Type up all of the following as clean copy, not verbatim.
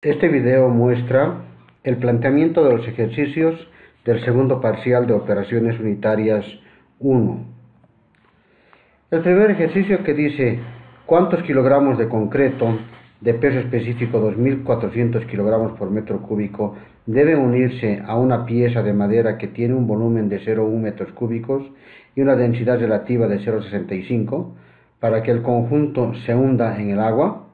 Este video muestra el planteamiento de los ejercicios del segundo parcial de operaciones unitarias 1. El primer ejercicio que dice ¿cuántos kilogramos de concreto de peso específico 2400 kilogramos por metro cúbico deben unirse a una pieza de madera que tiene un volumen de 0,1 metros cúbicos y una densidad relativa de 0,65 para que el conjunto se hunda en el agua?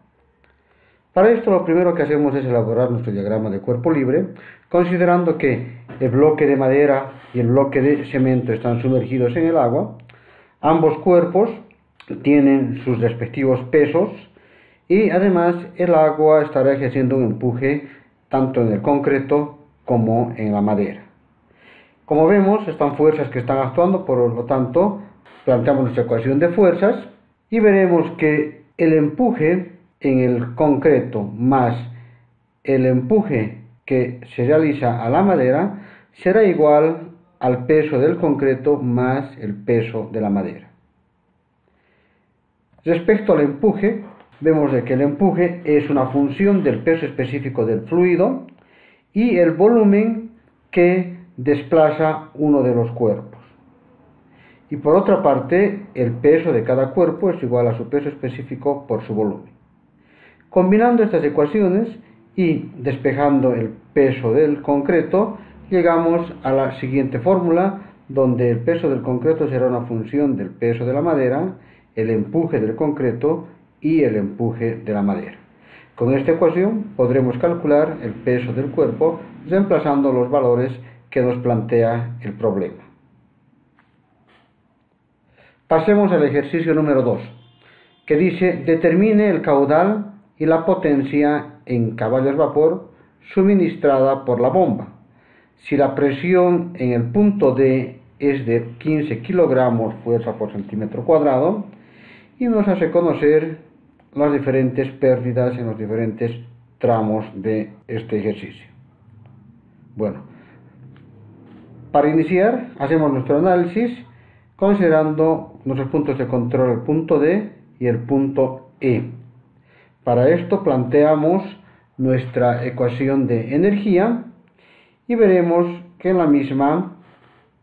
Para esto lo primero que hacemos es elaborar nuestro diagrama de cuerpo libre, considerando que el bloque de madera y el bloque de cemento están sumergidos en el agua. Ambos cuerpos tienen sus respectivos pesos y además el agua estará ejerciendo un empuje tanto en el concreto como en la madera. Como vemos, están fuerzas que están actuando, por lo tanto, planteamos nuestra ecuación de fuerzas y veremos que el empuje en el concreto más el empuje que se realiza a la madera será igual al peso del concreto más el peso de la madera. Respecto al empuje, vemos que el empuje es una función del peso específico del fluido y el volumen que desplaza uno de los cuerpos. Y por otra parte, el peso de cada cuerpo es igual a su peso específico por su volumen. Combinando estas ecuaciones y despejando el peso del concreto, llegamos a la siguiente fórmula, donde el peso del concreto será una función del peso de la madera, el empuje del concreto y el empuje de la madera. Con esta ecuación podremos calcular el peso del cuerpo reemplazando los valores que nos plantea el problema. Pasemos al ejercicio número 2, que dice determine el caudal y la potencia en caballos vapor suministrada por la bomba. Si la presión en el punto D es de 15 kilogramos fuerza por centímetro cuadrado, y nos hace conocer las diferentes pérdidas en los diferentes tramos de este ejercicio. Bueno, para iniciar hacemos nuestro análisis considerando nuestros puntos de control, el punto D y el punto E. Para esto planteamos nuestra ecuación de energía y veremos que en la misma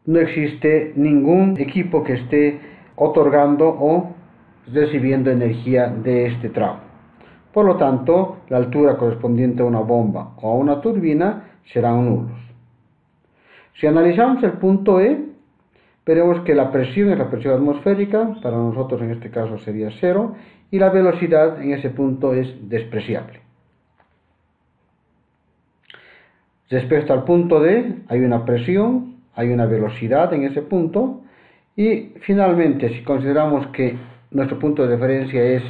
no existe ningún equipo que esté otorgando o recibiendo energía de este tramo. Por lo tanto, la altura correspondiente a una bomba o a una turbina serán nulos. Si analizamos el punto E, veremos que la presión es la presión atmosférica, para nosotros en este caso sería 0, y la velocidad en ese punto es despreciable. Respecto al punto D, hay una presión, hay una velocidad en ese punto, y finalmente, si consideramos que nuestro punto de referencia es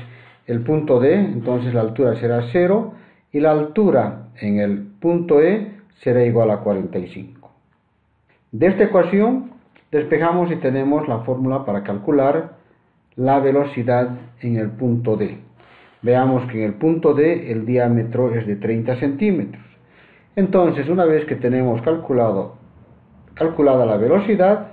el punto D, entonces la altura será 0, y la altura en el punto E será igual a 45. De esta ecuación, despejamos y tenemos la fórmula para calcular la velocidad en el punto D. Veamos que en el punto D el diámetro es de 30 centímetros. Entonces, una vez que tenemos calculada la velocidad,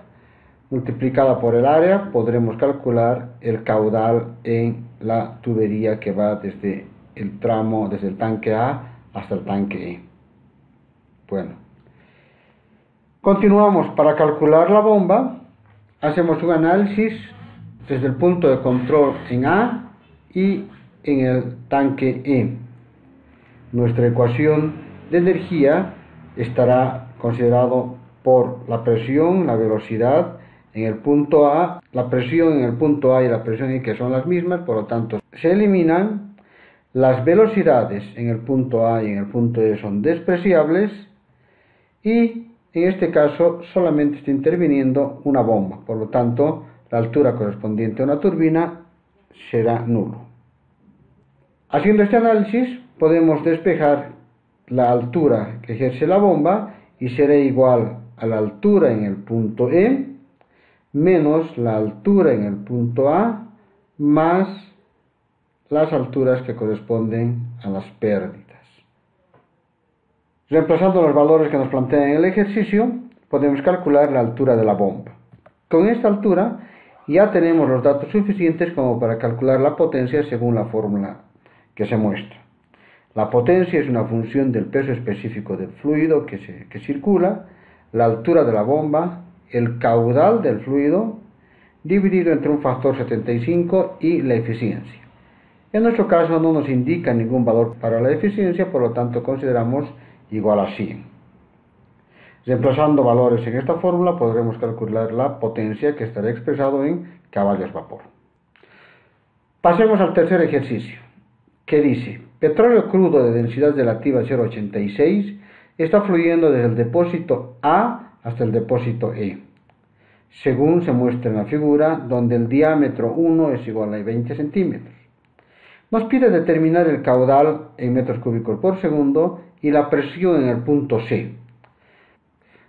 multiplicada por el área, podremos calcular el caudal en la tubería que va desde el tramo, desde el tanque A hasta el tanque E. Bueno, continuamos. Para calcular la bomba, hacemos un análisis desde el punto de control en A y en el tanque E. Nuestra ecuación de energía estará considerado por la presión, la velocidad en el punto A, la presión en el punto A y la presión en que son las mismas, por lo tanto se eliminan. Las velocidades en el punto A y en el punto E son despreciables y en este caso solamente está interviniendo una bomba, por lo tanto la altura correspondiente a una turbina será nulo. Haciendo este análisis podemos despejar la altura que ejerce la bomba y será igual a la altura en el punto E menos la altura en el punto A más las alturas que corresponden a las pérdidas. Reemplazando los valores que nos plantean en el ejercicio, podemos calcular la altura de la bomba. Con esta altura ya tenemos los datos suficientes como para calcular la potencia según la fórmula que se muestra. La potencia es una función del peso específico del fluido que circula, la altura de la bomba, el caudal del fluido, dividido entre un factor 75 y la eficiencia. En nuestro caso no nos indica ningún valor para la eficiencia, por lo tanto consideramos igual a 100. Reemplazando valores en esta fórmula podremos calcular la potencia, que estará expresado en caballos vapor. Pasemos al tercer ejercicio, que dice: petróleo crudo de densidad relativa 0,86 está fluyendo desde el depósito A hasta el depósito E, según se muestra en la figura, donde el diámetro 1 es igual a 20 centímetros. Nos pide determinar el caudal en metros cúbicos por segundo y la presión en el punto C.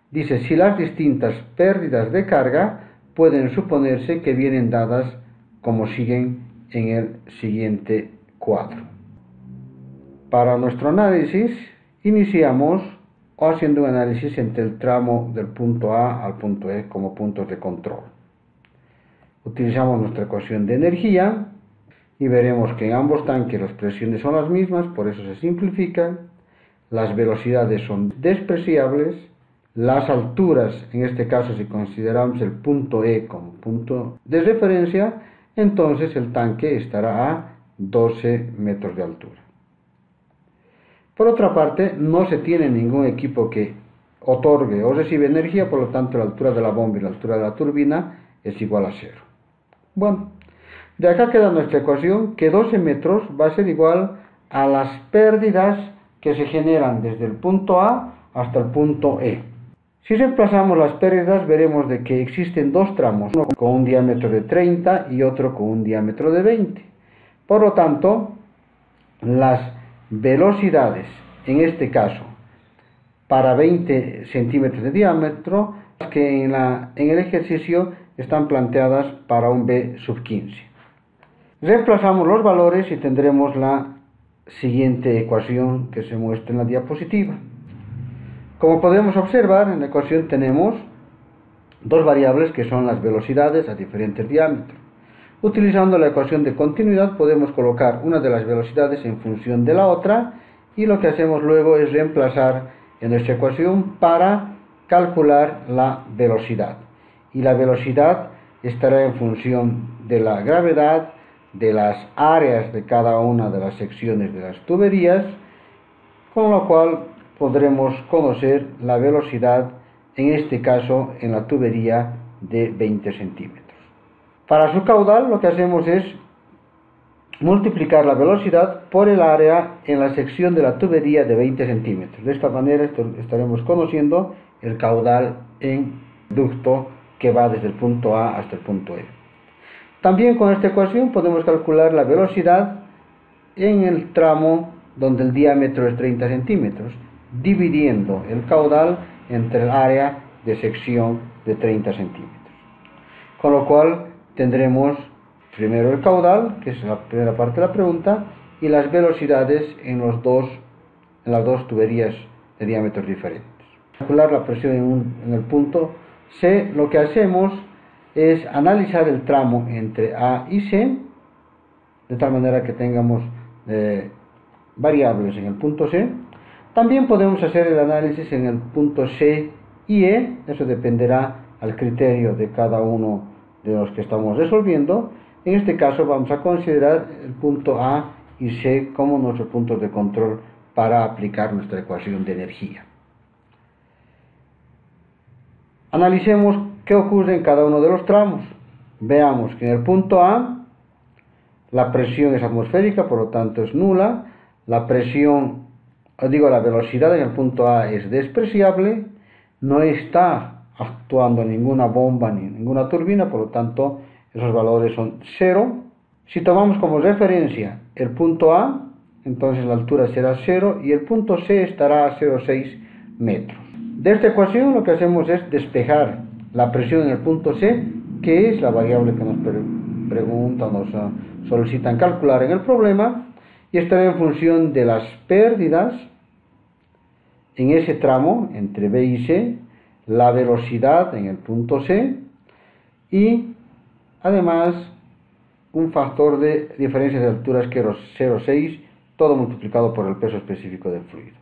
Dice, si las distintas pérdidas de carga pueden suponerse que vienen dadas como siguen en el siguiente cuadro. Para nuestro análisis, iniciamos haciendo un análisis entre el tramo del punto A al punto E como puntos de control. Utilizamos nuestra ecuación de energía y veremos que en ambos tanques las presiones son las mismas, por eso se simplifican, las velocidades son despreciables, las alturas, en este caso si consideramos el punto E como punto de referencia, entonces el tanque estará a 12 metros de altura. Por otra parte, no se tiene ningún equipo que otorgue o recibe energía, por lo tanto la altura de la bomba y la altura de la turbina es igual a 0. Bueno, de acá queda nuestra ecuación, que 12 metros va a ser igual a las pérdidas que se generan desde el punto A hasta el punto E. Si reemplazamos las pérdidas, veremos de que existen dos tramos, uno con un diámetro de 30 y otro con un diámetro de 20. Por lo tanto, las velocidades, en este caso, para 20 centímetros de diámetro, que en el ejercicio están planteadas para un B sub 15. Reemplazamos los valores y tendremos la siguiente ecuación que se muestra en la diapositiva. Como podemos observar, en la ecuación tenemos dos variables que son las velocidades a diferentes diámetros. Utilizando la ecuación de continuidad podemos colocar una de las velocidades en función de la otra y lo que hacemos luego es reemplazar en nuestra ecuación para calcular la velocidad. Y la velocidad estará en función de la gravedad, de las áreas de cada una de las secciones de las tuberías, con lo cual podremos conocer la velocidad, en este caso en la tubería de 20 centímetros. Para su caudal lo que hacemos es multiplicar la velocidad por el área en la sección de la tubería de 20 centímetros. De esta manera estaremos conociendo el caudal en ducto que va desde el punto A hasta el punto E. También con esta ecuación podemos calcular la velocidad en el tramo donde el diámetro es 30 centímetros, dividiendo el caudal entre el área de sección de 30 centímetros. Con lo cual tendremos primero el caudal, que es la primera parte de la pregunta, y las velocidades en las dos tuberías de diámetros diferentes. Para calcular la presión en el punto C, lo que hacemos es analizar el tramo entre A y C, de tal manera que tengamos variables en el punto C. También podemos hacer el análisis en el punto C y E, eso dependerá al criterio de cada uno de los que estamos resolviendo. En este caso vamos a considerar el punto A y C como nuestros puntos de control para aplicar nuestra ecuación de energía. Analicemos qué ocurre en cada uno de los tramos. Veamos que en el punto A la presión es atmosférica, por lo tanto es nula. La velocidad en el punto A es despreciable, no está actuando ninguna bomba ni ninguna turbina, por lo tanto esos valores son 0. Si tomamos como referencia el punto A, entonces la altura será 0 y el punto C estará a 0,6 metros. De esta ecuación lo que hacemos es despejar la presión en el punto C, que es la variable que nos preguntan, nos solicitan calcular en el problema, y estará en función de las pérdidas en ese tramo entre B y C, la velocidad en el punto C y además un factor de diferencia de alturas que es 0,6 todo multiplicado por el peso específico del fluido.